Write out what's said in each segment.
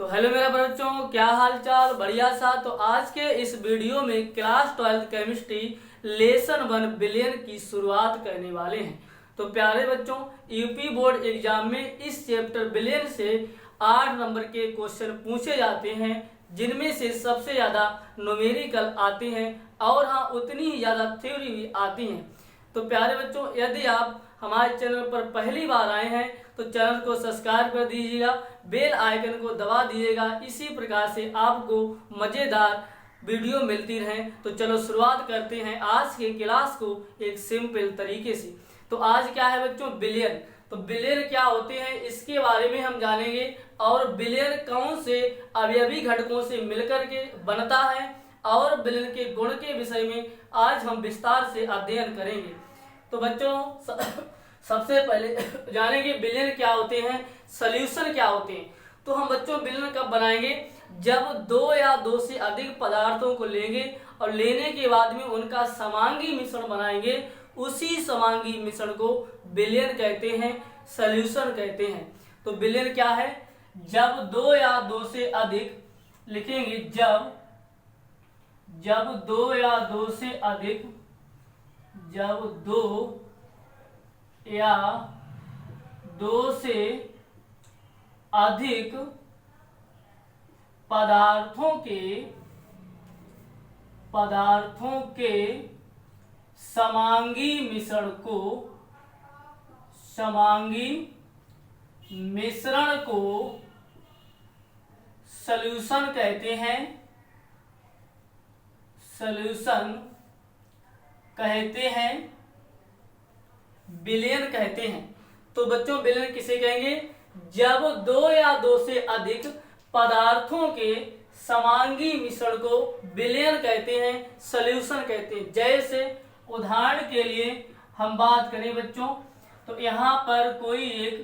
तो हेलो मेरे बच्चों, क्या हाल चाल? बढ़िया सा। तो आज के इस वीडियो में क्लास 12 केमिस्ट्री लेसन 1 बिलियन की शुरुआत करने वाले हैं। तो प्यारे बच्चों, यूपी बोर्ड एग्जाम में इस चैप्टर बिलियन से 8 नंबर के क्वेश्चन पूछे जाते हैं, जिनमें से सबसे ज़्यादा न्यूमेरिकल आते हैं और हाँ उतनी ही ज़्यादा थ्योरी भी आती हैं। तो प्यारे बच्चों, यदि आप हमारे चैनल पर पहली बार आए हैं तो चैनल को सब्सक्राइब कर दीजिएगा, बेल आइकन को दबा दीजिएगा। इसी प्रकार से आपको मज़ेदार वीडियो मिलती रहे। तो चलो शुरुआत करते हैं आज के क्लास को एक सिंपल तरीके से। तो आज क्या है बच्चों? बिलियन। तो बिलियन क्या होते हैं इसके बारे में हम जानेंगे, और बिलियन कौन से अवयवी घटकों से मिलकर के बनता है, और बिलियन के गुण के विषय में आज हम विस्तार से अध्ययन करेंगे। तो बच्चों सबसे पहले जानेंगे बिलियन क्या होते हैं, सॉल्यूशन क्या होते हैं। तो हम बच्चों बिलियन कब बनाएंगे? जब 2 या 2 से अधिक पदार्थों को लेंगे और लेने के बाद में उनका समांगी मिश्रण बनाएंगे। उसी समांगी मिश्रण को बिलियन कहते हैं, सॉल्यूशन कहते हैं। तो बिलियन क्या है? जब 2 या 2 से अधिक लिखेंगे, जब 2 या 2 से अधिक, जब 2 या 2 से अधिक पदार्थों के समांगी मिश्रण को सॉल्यूशन कहते हैं, बिलियन कहते हैं। तो बच्चों बिलियन किसे कहेंगे? जब 2 या 2 से अधिक पदार्थों के समांगी मिश्रण को बिलियन कहते हैं, सॉल्यूशन कहते हैं। जैसे उदाहरण के लिए हम बात करें बच्चों, तो यहाँ पर कोई एक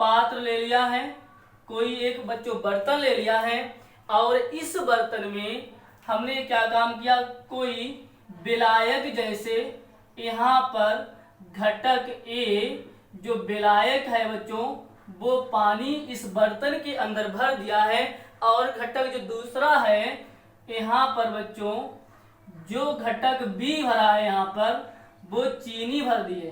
पात्र ले लिया है, कोई एक बच्चों बर्तन ले लिया है, और इस बर्तन में हमने क्या काम किया? कोई विलायक, जैसे यहाँ पर घटक ए जो विलायक है बच्चों, वो पानी इस बर्तन के अंदर भर दिया है, और घटक जो दूसरा है यहाँ पर बच्चों, जो घटक बी भरा है यहाँ पर, वो चीनी भर दी है।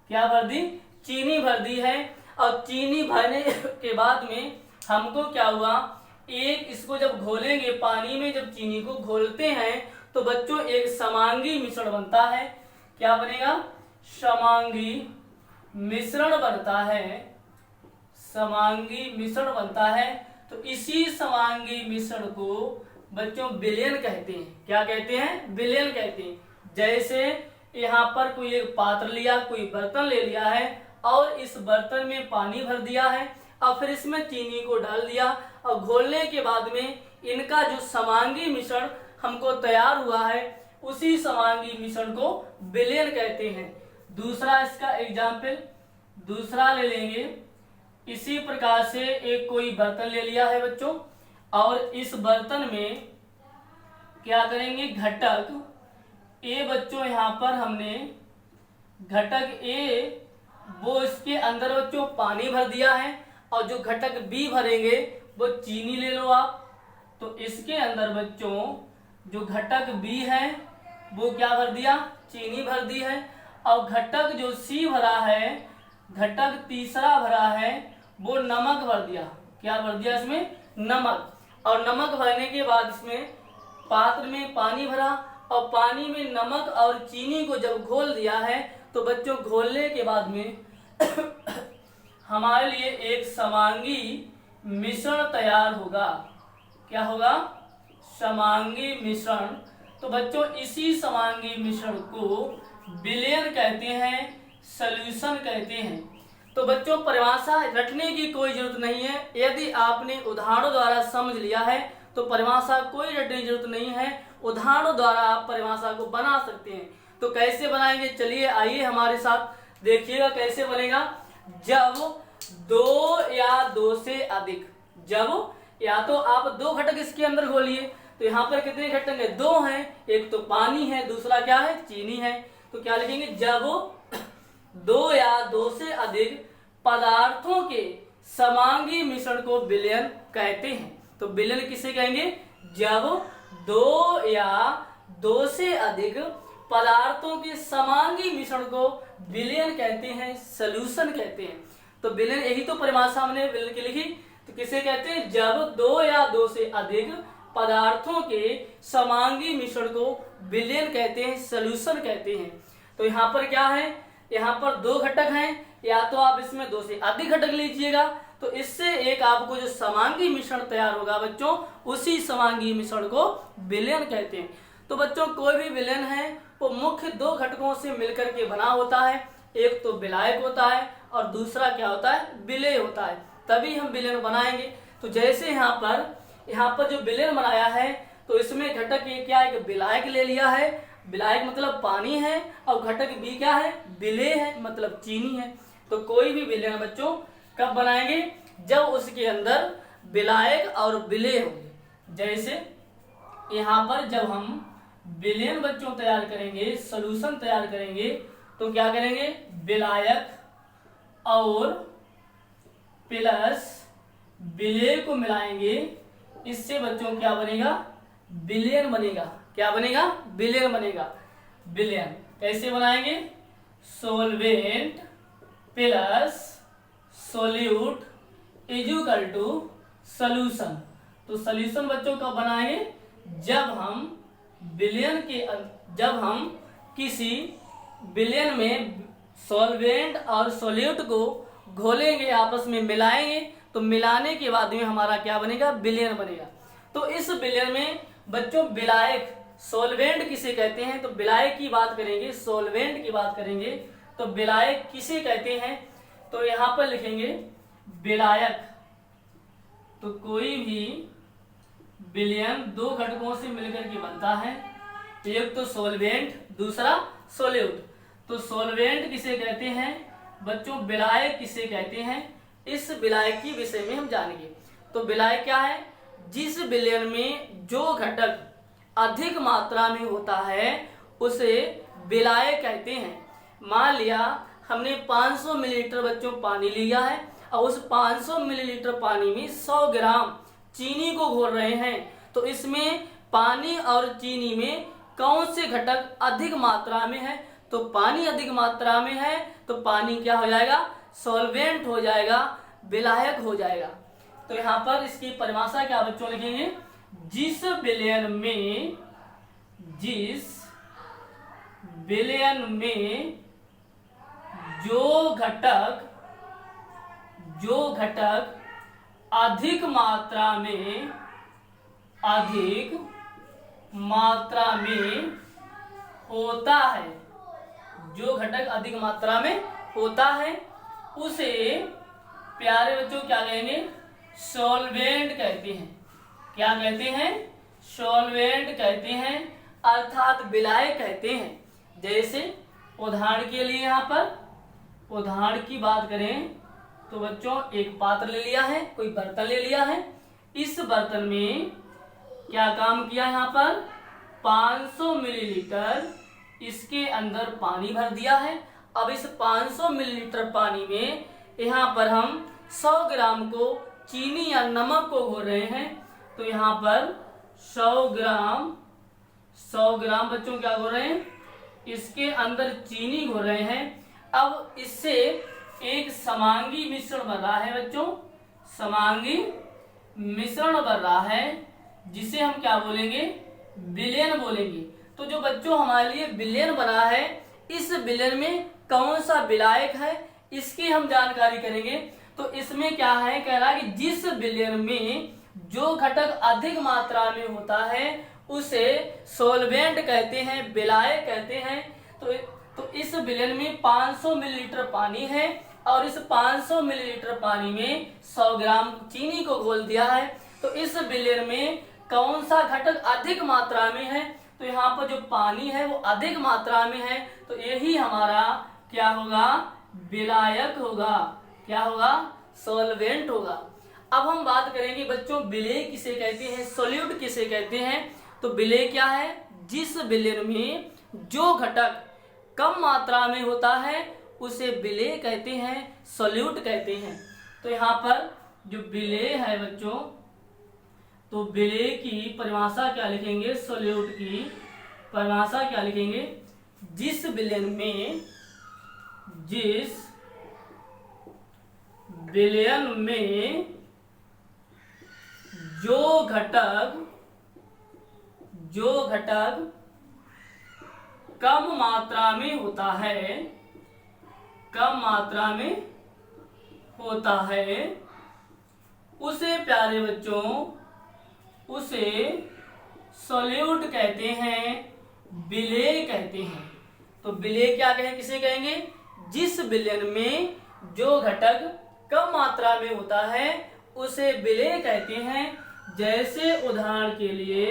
क्या भर दी? चीनी भर दी है। और चीनी भरने के बाद में हमको क्या हुआ? एक इसको जब घोलेंगे पानी में, जब चीनी को घोलते हैं तो बच्चों एक समांगी मिश्रण बनता है। क्या बनेगा? समांगी मिश्रण बनता है, समांगी मिश्रण बनता है। तो इसी समांगी मिश्रण को बच्चों बिलियन कहते हैं। क्या कहते हैं? बिलियन कहते हैं। जैसे यहाँ पर कोई एक पात्र लिया, कोई बर्तन ले लिया है, और इस बर्तन में पानी भर दिया है, और फिर इसमें चीनी को डाल दिया, और घोलने के बाद में इनका जो समांगी मिश्रण हमको तैयार हुआ है, उसी समांगी मिश्रण को बिलियन कहते हैं। दूसरा इसका एग्जाम्पल दूसरा ले लेंगे। इसी प्रकार से एक कोई बर्तन ले लिया है बच्चों, और इस बर्तन में क्या करेंगे? घटक ए बच्चों, यहाँ पर हमने घटक ए, वो इसके अंदर बच्चों पानी भर दिया है, और जो घटक बी भरेंगे वो चीनी ले लो आप। तो इसके अंदर बच्चों जो घटक बी है वो क्या भर दिया? चीनी भर दी है। और घटक जो सी भरा है, घटक तीसरा भरा है, वो नमक भर दिया। क्या भर दिया? इसमें नमक। और नमक भरने के बाद इसमें पात्र में पानी भरा, और पानी में नमक और चीनी को जब घोल दिया है, तो बच्चों घोलने के बाद में हमारे लिए एक समांगी मिश्रण तैयार होगा। क्या होगा? समांगी मिश्रण। तो बच्चों इसी समांगी मिश्रण को बिलियन कहते हैं, सॉल्यूशन कहते हैं। तो बच्चों परिभाषा रटने की कोई जरूरत नहीं है। यदि आपने उदाहरणों द्वारा समझ लिया है तो परिभाषा कोई रटने की जरूरत नहीं है। उदाहरणों द्वारा आप परिभाषा को बना सकते हैं। तो कैसे बनाएंगे? चलिए आइए हमारे साथ, देखिएगा कैसे बनेगा। जब 2 या 2 से अधिक, जब या तो आप 2 घटक इसके अंदर घोलिए, तो यहाँ पर कितने घटक है? 2 हैं। एक तो पानी है, दूसरा क्या है? चीनी है। तो क्या लिखेंगे? जब 2 या 2 से अधिक पदार्थों के समांगी मिश्रण को विलयन कहते हैं। तो विलयन किसे कहेंगे? जब दो या दो से अधिक पदार्थों के समांगी मिश्रण को विलयन कहते हैं, सॉल्यूशन कहते हैं। तो विलयन, यही तो परिभाषा हमने विलयन की लिखी। तो किसे कहते हैं? जब दो या दो से अधिक पदार्थों के समांगी मिश्रण को विलयन कहते हैं, सॉल्यूशन कहते हैं। तो यहाँ पर क्या है? यहाँ पर दो घटक हैं, या तो आप इसमें दो से अधिक घटक लीजिएगा, तो इससे एक आपको जो समांगी मिश्रण तैयार होगा बच्चों, उसी समांगी मिश्रण को विलयन कहते हैं। तो बच्चों, कोई भी विलयन है वो मुख्य दो घटकों से मिलकर के बना होता है। एक तो विलायक होता है और दूसरा क्या होता है? विलेय होता है। तभी हम विलयन बनाएंगे। तो जैसे यहाँ पर जो विलयन बनाया है, तो इसमें घटक ये क्या है? विलायक ले लिया है। विलायक मतलब पानी है, और घटक बी क्या है? विलेय है, मतलब चीनी है। तो कोई भी विलयन बच्चों कब बनाएंगे? जब उसके अंदर विलायक और विलेय होंगे। जैसे यहाँ पर जब हम विलयन बच्चों तैयार करेंगे, सॉल्यूशन तैयार करेंगे, तो क्या करेंगे? विलायक और प्लस विलेय को मिलाएंगे। इससे बच्चों क्या बनेगा? विलयन बनेगा। क्या बनेगा? विलयन बनेगा। विलयन कैसे बनाएंगे? Solvent plus solute is equal to solution. तो सॉल्यूशन बच्चों कब बनाएंगे? जब हम किसी विलयन में सॉल्वेंट और सोल्यूट को घोलेंगे, आपस में मिलाएंगे, तो मिलाने के बाद में हमारा क्या बनेगा? विलयन बनेगा। तो इस विलयन में बच्चों विलायक, सॉल्वेंट किसे कहते हैं? तो विलायक की बात करेंगे, सॉल्वेंट की बात करेंगे, तो विलायक किसे कहते हैं? तो यहाँ पर लिखेंगे विलायक। तो कोई भी विलयन दो घटकों से मिलकर के बनता है, एक तो सॉल्वेंट, दूसरा सोल्यूट। तो सॉल्वेंट किसे कहते हैं बच्चों? विलायक किसे कहते हैं? इस विलायक के विषय में हम जानेंगे। तो विलायक क्या है? जिस विलयन में जो घटक अधिक मात्रा में होता है उसे विलायक कहते हैं। मान लिया हमने 500 मिलीलीटर बच्चों पानी लिया है, और उस 500 मिलीलीटर पानी में 100 ग्राम चीनी को घोल रहे हैं, तो इसमें पानी और चीनी में कौन से घटक अधिक मात्रा में है? तो पानी अधिक मात्रा में है, तो पानी क्या हो जाएगा? सॉल्वेंट हो जाएगा, विलायक हो जाएगा। तो यहाँ पर इसकी परिभाषा क्या बच्चों लिखेंगे? जिस विलयन में जो घटक अधिक मात्रा में होता है, जो घटक अधिक मात्रा में होता है उसे प्यारे बच्चों क्या कहेंगे? सॉल्वेंट कहते हैं। क्या कहते हैं? सॉल्वेंट कहते हैं, अर्थात विलायक कहते हैं। जैसे उदाहरण के लिए यहाँ पर उदाहरण की बात करें तो बच्चों एक पात्र ले लिया है, कोई बर्तन ले लिया है। इस बर्तन में क्या काम किया? यहाँ पर 500 मिलीलीटर इसके अंदर पानी भर दिया है। अब इस 500 मिलीलीटर पानी में यहाँ पर हम 100 ग्राम को चीनी या नमक को घोल रहे हैं। तो यहाँ पर 100 ग्राम बच्चों क्या घोल रहे हैं? इसके अंदर चीनी घोल रहे हैं। अब इससे एक समांगी मिश्रण बन रहा है बच्चों, समांगी मिश्रण बन रहा है, जिसे हम क्या बोलेंगे? विलयन बोलेंगे। तो जो बच्चों हमारे लिए विलयन बना है, इस विलयन में कौन सा विलायक है इसकी हम जानकारी करेंगे। तो इसमें क्या है? कह रहा है कि जिस विलयन में जो घटक अधिक मात्रा में होता है उसे सॉल्वेंट कहते हैं, विलायक कहते हैं। तो इस विलयन में 500 मिलीलीटर पानी है, और इस 500 मिलीलीटर पानी में 100 ग्राम चीनी को घोल दिया है। तो इस विलयन में कौन सा घटक अधिक मात्रा में है? तो यहाँ पर जो पानी है वो अधिक मात्रा में है, तो यही हमारा क्या होगा? विलायक होगा। क्या होगा? सॉल्वेंट होगा। अब हम बात करेंगे बच्चों विलेय किसे कहते हैं, सोल्यूट किसे कहते हैं। तो विलेय क्या है? जिस विलयन में जो घटक कम मात्रा में होता है उसे विलेय कहते हैं, सोल्यूट कहते हैं। तो यहाँ पर जो विलेय है बच्चों, तो विलेय की परिभाषा क्या लिखेंगे, सॉल्यूट की परिभाषा क्या लिखेंगे, जिस विलयन में जो घटक कम मात्रा में होता है, उसे प्यारे बच्चों उसे सॉल्यूट कहते हैं, विलेय कहते हैं। तो विलेय क्या कहें, किसे कहेंगे, जिस विलयन में जो घटक कम मात्रा में होता है उसे विलेय कहते हैं। जैसे उदाहरण के लिए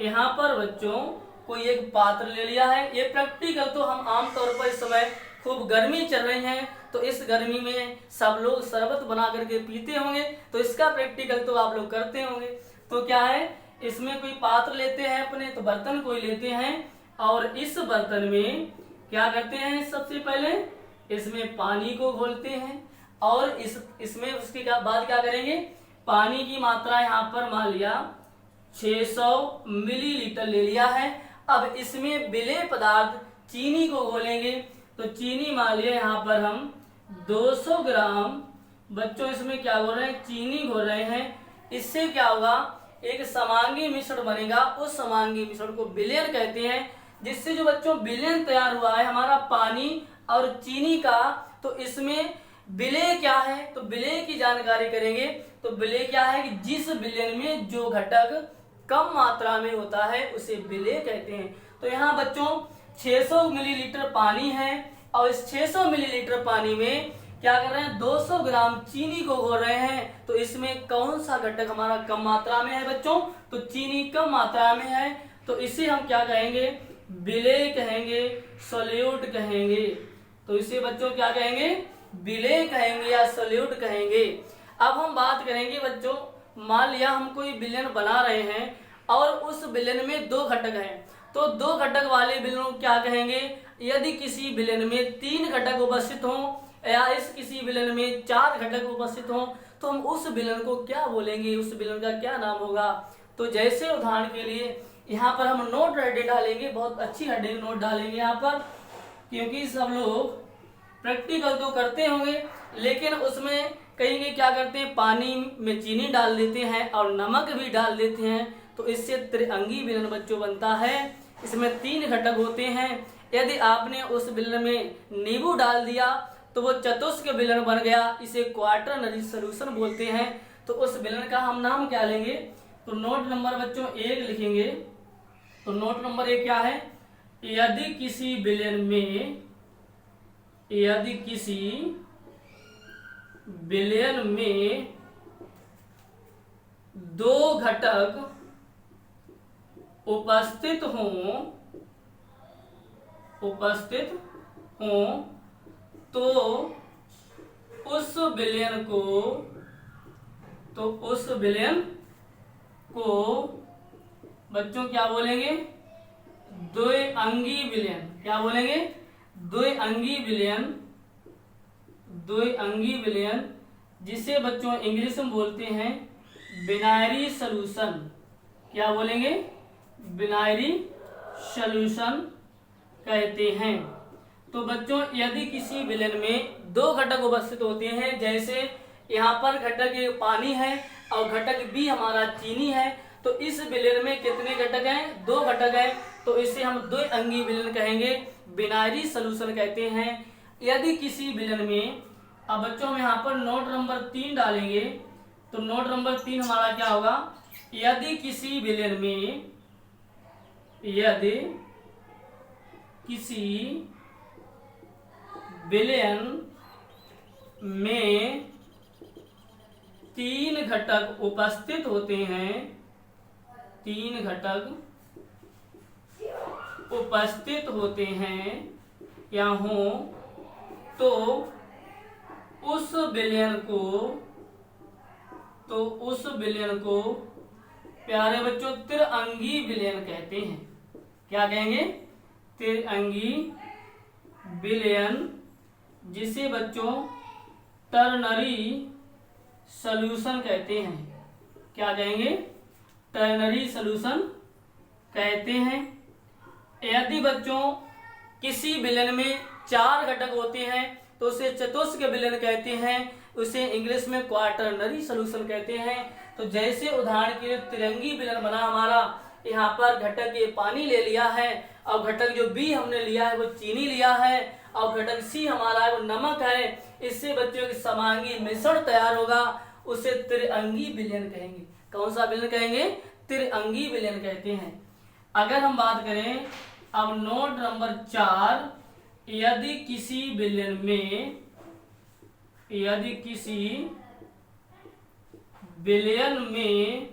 यहाँ पर बच्चों कोई एक पात्र ले लिया है, ये प्रैक्टिकल तो हम आमतौर पर इस समय खूब गर्मी चल रही है तो इस गर्मी में सब लोग शरबत बना करके पीते होंगे, तो इसका प्रैक्टिकल तो आप लोग करते होंगे। तो क्या है, इसमें कोई पात्र लेते हैं अपने, तो बर्तन कोई लेते हैं और इस बर्तन में क्या करते हैं, सबसे पहले इसमें पानी को घोलते हैं और इसमें उसके बाद क्या करेंगे, पानी की मात्रा यहाँ पर मान लिया 600 मिलीलीटर ले लिया है। अब इसमें विलेय पदार्थ चीनी को घोलेंगे, तो चीनी मान लिया यहाँ पर हम 200 ग्राम बच्चों इसमें क्या घोल रहे हैं, चीनी घोल रहे हैं। इससे क्या होगा, एक समांगी मिश्रण बनेगा, उस समांगी मिश्रण को विलयन कहते हैं। जिससे जो बच्चों विलयन तैयार हुआ है हमारा पानी और चीनी का, तो इसमें विलेय क्या है, तो विलेय की जानकारी करेंगे। तो विलेय क्या है कि जिस विलयन में जो घटक कम मात्रा में होता है उसे विलेय कहते हैं। तो यहाँ बच्चों 600 मिलीलीटर पानी है और इस 600 मिलीलीटर पानी में क्या कर रहे हैं, 200 ग्राम चीनी को घोल रहे हैं। तो इसमें कौन सा घटक हमारा कम मात्रा में है बच्चों, तो चीनी कम मात्रा में है, तो इसे हम क्या कहेंगे, विलेय कहेंगे, सॉल्यूट कहेंगे। तो इसे बच्चों क्या कहेंगे, विलेय कहेंगे या सॉल्यूट कहेंगे। अब हम बात करेंगे बच्चों, मान लिया हम कोई विलयन बना रहे हैं और उस विलयन में 2 घटक हैं, तो 2 घटक वाले विलयन को क्या कहेंगे। यदि किसी विलयन में 3 घटक उपस्थित हों या इस किसी विलयन में 4 घटक उपस्थित हों, तो हम उस विलयन को क्या बोलेंगे, उस विलयन का क्या नाम होगा। तो जैसे उदाहरण के लिए यहाँ पर हम नोट हेडिंग डालेंगे, बहुत अच्छी हेडिंग नोट डालेंगे यहाँ पर, क्योंकि सब लोग प्रैक्टिकल तो करते होंगे लेकिन उसमें कहेंगे क्या करते हैं, पानी में चीनी डाल देते हैं और नमक भी डाल देते हैं, तो इससे त्रिअंगी विलयन बच्चों बनता है। इसमें 3 घटक होते हैं। यदि आपने उस विलयन में नींबू डाल दिया तो वो चतुष्क विलयन बन गया, इसे क्वाटरनरी सॉल्यूशन बोलते हैं। तो उस विलयन का हम नाम क्या लेंगे, तो नोट नंबर बच्चों 1 लिखेंगे। तो नोट नंबर 1 क्या है, यदि किसी विलयन में 2 घटक उपस्थित हों तो उस विलयन को बच्चों क्या बोलेंगे, द्विअंगी विलयन। क्या बोलेंगे, द्विअंगी विलयन, जिसे बच्चों इंग्लिश में बोलते हैं बिनारी सॉल्यूशन। क्या बोलेंगे, बिनारी सॉल्यूशन कहते हैं। तो बच्चों यदि किसी विलयन में 2 घटक उपस्थित होते हैं, जैसे यहाँ पर घटक A पानी है और घटक B हमारा चीनी है, तो इस विलयन में कितने घटक हैं, 2 घटक हैं, तो इसे हम द्विअंगी विलयन कहेंगे, बिनारी सॉल्यूशन कहते हैं। यदि किसी विलयन में, अब बच्चों हम यहाँ पर नोट नंबर 3 डालेंगे, तो नोट नंबर 3 हमारा क्या होगा, यदि किसी विलयन में 3 घटक उपस्थित होते हैं, 3 घटक उपस्थित होते हैं या हो, तो उस विलयन को प्यारे बच्चों त्रिअंगी विलयन कहते हैं। क्या कहेंगे, त्रिअंगी विलयन, जिसे बच्चों टर्नरी सॉल्यूशन कहते हैं। क्या कहेंगे, टर्नरी सॉल्यूशन कहते हैं। यदि बच्चों किसी विलयन में 4 घटक होते हैं तो उसे चतुष्क विलयन कहते हैं, उसे इंग्लिश में क्वाटरनरी सॉल्यूशन कहते हैं। तो जैसे उदाहरण के लिए तिरंगी विलयन बना हमारा, यहाँ पर घटक ए पानी ले लिया है और घटक जो बी हमने लिया है वो चीनी लिया है और घटक सी हमारा है वो नमक है। इससे बच्चों की समांगी मिश्रण तैयार होगा, उसे त्रिअंगी विलयन कहेंगे। कौन सा विलयन कहेंगे? त्रिअंगी विलयन कहते हैं। अगर हम बात करें अब नोट नंबर 4, यदि किसी विलयन में विलयन में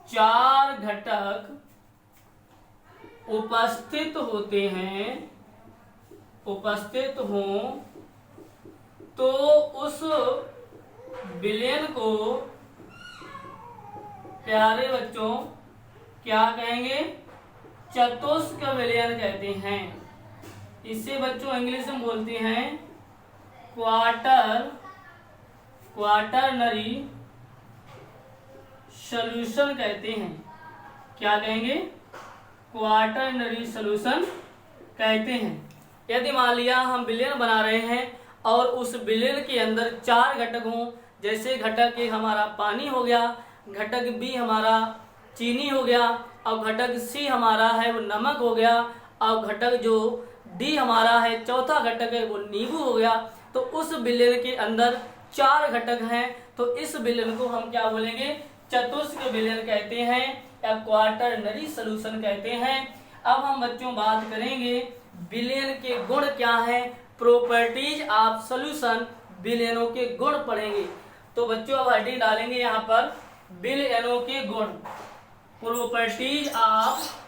4 घटक उपस्थित हों तो उस विलयन को प्यारे बच्चों क्या कहेंगे? चतुष्क विलयन कहते हैं। इसे बच्चों इंग्लिश में बोलते हैं क्वाटरनरी सॉल्यूशन कहते हैं। क्या कहेंगे? क्वाटरनरी सॉल्यूशन कहते हैं। यदि मान लिया हम विलयन बना रहे हैं और उस विलयन के अंदर 4 घटक हों, जैसे घटक ए हमारा पानी हो गया, घटक बी हमारा चीनी हो गया और घटक सी हमारा है वो नमक हो गया और घटक जो डी हमारा है चौथा घटक है वो नींबू हो गया। तो उस विलयन के अंदर 4 घटक हैं तो इस विलयन को हम क्या बोलेंगे? चतुष्क विलयन कहते हैं या क्वाटरनरी सॉल्यूशन कहते हैं। अब हम बच्चों बात करेंगे विलयन के गुण क्या है, प्रॉपर्टीज ऑफ सॉल्यूशन, विलयनों के गुण पढ़ेंगे। तो बच्चों अब हेडिंग डालेंगे यहाँ पर विलयनों के गुण, प्रॉपर्टीज ऑफ